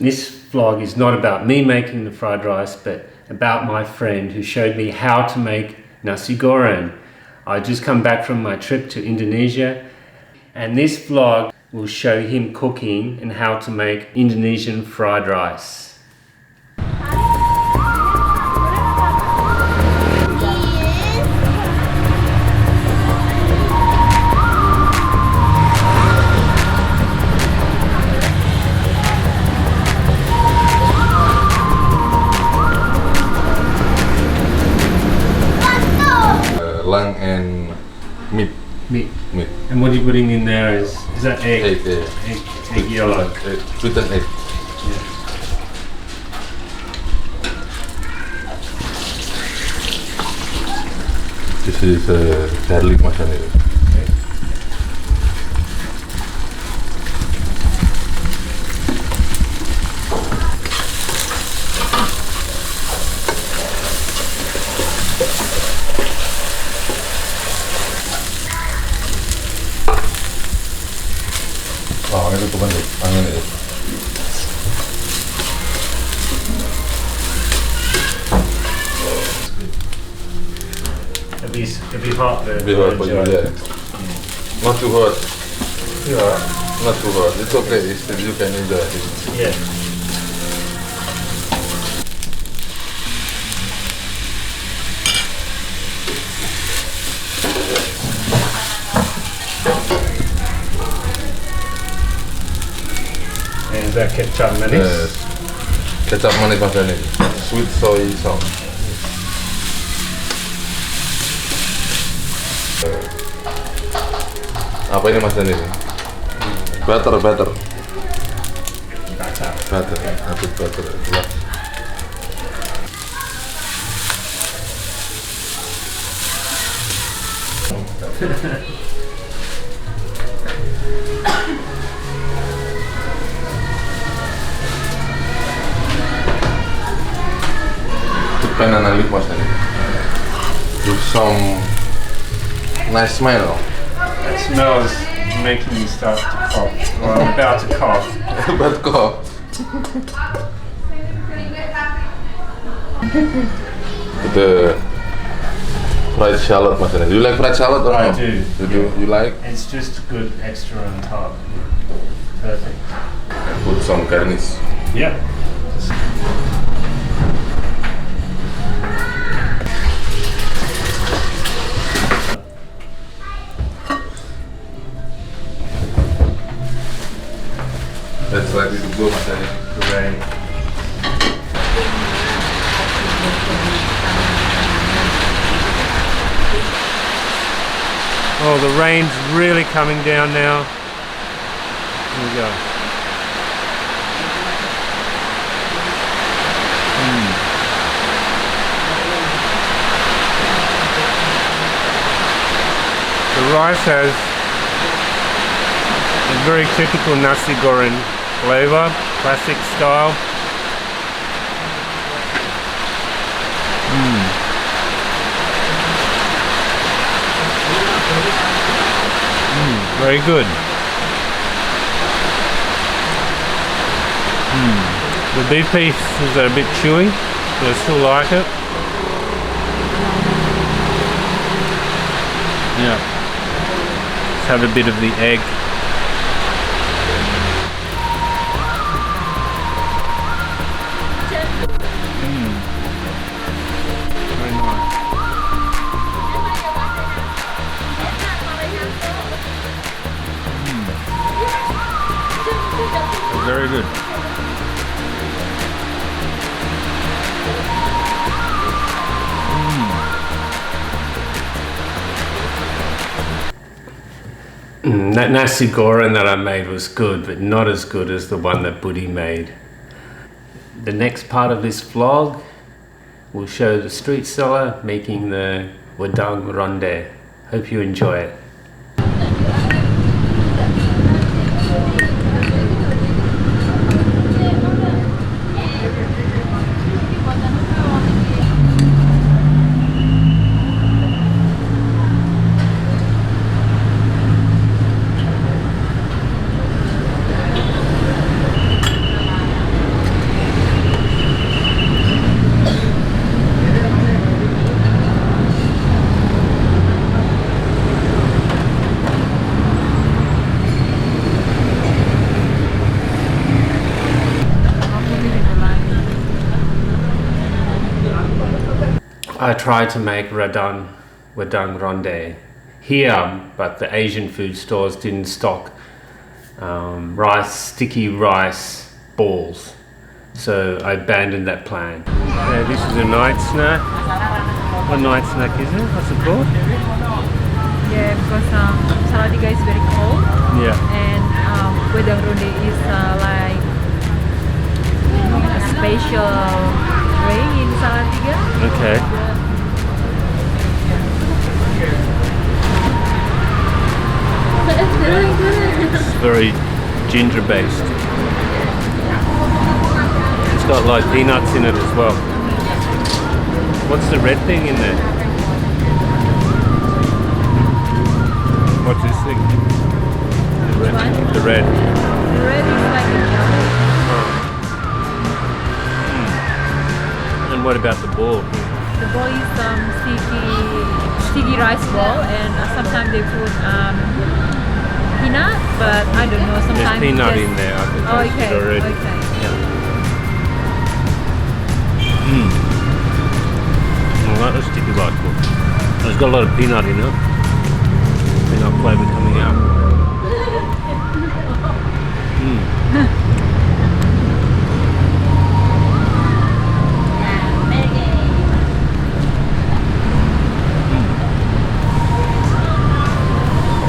This vlog is not about me making the fried rice, but about my friend who showed me how to make nasi goreng. I just come back from my trip to Indonesia, and this vlog will show him cooking and how to make Indonesian fried rice. Lamb and meat. Meat. Meat. And what you're putting in there is that egg? Egg, yeah. Egg yellow. Beaten egg. Yeah. This is garlic masala. Okay. Oh, itu teman angin itu. It'll be hot there. Be hot for you, yeah. Not too hot. Yeah. Not too hot. It's okay. Still you can enjoy it. Yeah. And is that ketchup manis? Yes. Kecap manis masala ini. Sweet soy sauce. Apa ini mas ini? Butter. Butter. Habis butter. Jelas. Pengen Alit mas ini. Do some nice smell. That smells making me start to cough. Well, I'm about to cough. But cough. The fried shallot mas ini. Do you like fried shallot or I no? do. You like? It's just a good extra on top. Perfect. And put some garnish. Yeah. That's like this go mas ini. Great. Oh, the rain's really coming down now. Here we go. The rice has a very typical nasi goreng flavor, classic style. Very good. The beef pieces are a bit chewy, but I still like it. Yeah. Let's have a bit of the egg. Very nice. Very good. That nasi goreng that I made was good, but not as good as the one that Budi made. The next part of this vlog will show the street seller making the Wedang Ronde. Hope you enjoy it. I tried to make Wedang Ronde here, but the Asian food stores didn't stock sticky rice balls. So I abandoned that plan. Yeah, this is a night snack. What night snack is it? What's it called? Yeah, because Salatiga is very cold. Yeah. And Wedang Ronde is like a special way in Salatiga. Okay. It's very ginger based. It's got like peanuts in it as well. What's the red thing in there? What's this thing? The red. What? The red. The red is like a jelly. And what about the ball? The ball is sticky rice ball, and sometimes they put peanut, but I don't know. There's Sometimes peanut just- in there. I can Oh, taste okay. it already. Okay. I like the sticky rice ball. It's got a lot of peanut in it. Peanut flavour coming out.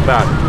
Bad.